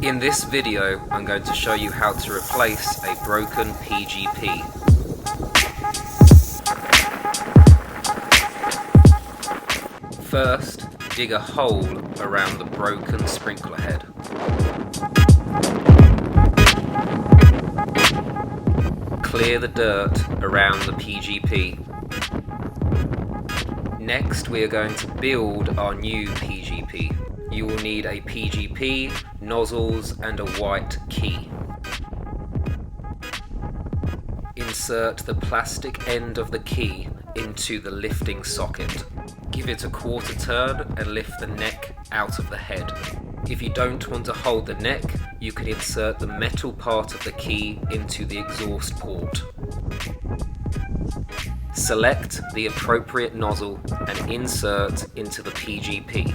In this video, I'm going to show you how to replace a broken PGP. First, dig a hole around the broken sprinkler head. Clear the dirt around the PGP. Next, we are going to build our new PGP. You will need a PGP, nozzles and a white key. Insert the plastic end of the key into the lifting socket. Give it a quarter turn and lift the neck out of the head. If you don't want to hold the neck, you can insert the metal part of the key into the exhaust port. Select the appropriate nozzle and insert into the PGP.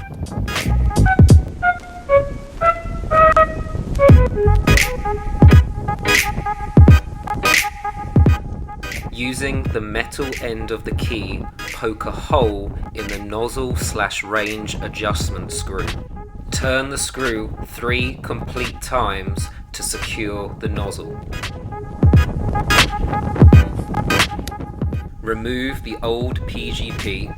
Using the metal end of the key, poke a hole in the nozzle/range adjustment screw. Turn the screw 3 complete times to secure the nozzle. Remove the old PGP.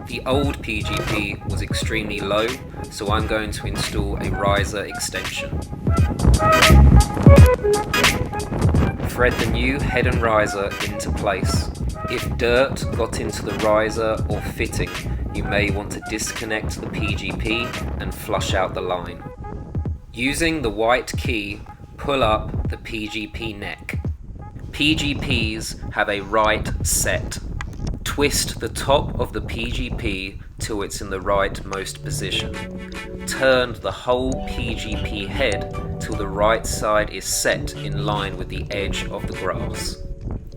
The old PGP was extremely low, so I'm going to install a riser extension. Thread the new head and riser into place. If dirt got into the riser or fitting, you may want to disconnect the PGP and flush out the line. Using the white key, pull up the PGP neck. PGPs have a right set. Twist the top of the PGP till it's in the rightmost position. Turn the whole PGP head till the right side is set in line with the edge of the grass.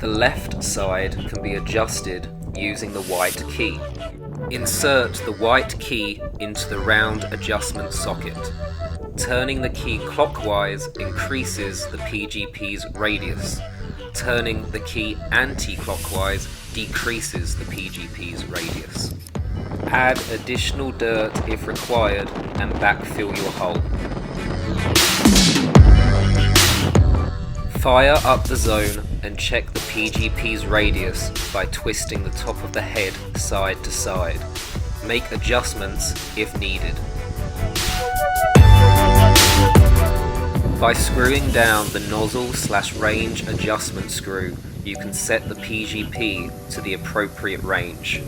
The left side can be adjusted using the white key. Insert the white key into the round adjustment socket. Turning the key clockwise increases the PGP's radius. Turning the key anti-clockwise decreases the PGP's radius. Add additional dirt if required and backfill your hole. Fire up the zone and check the PGP's radius by twisting the top of the head side to side. Make adjustments if needed. By screwing down the nozzle/range adjustment screw, you can set the PGP to the appropriate range.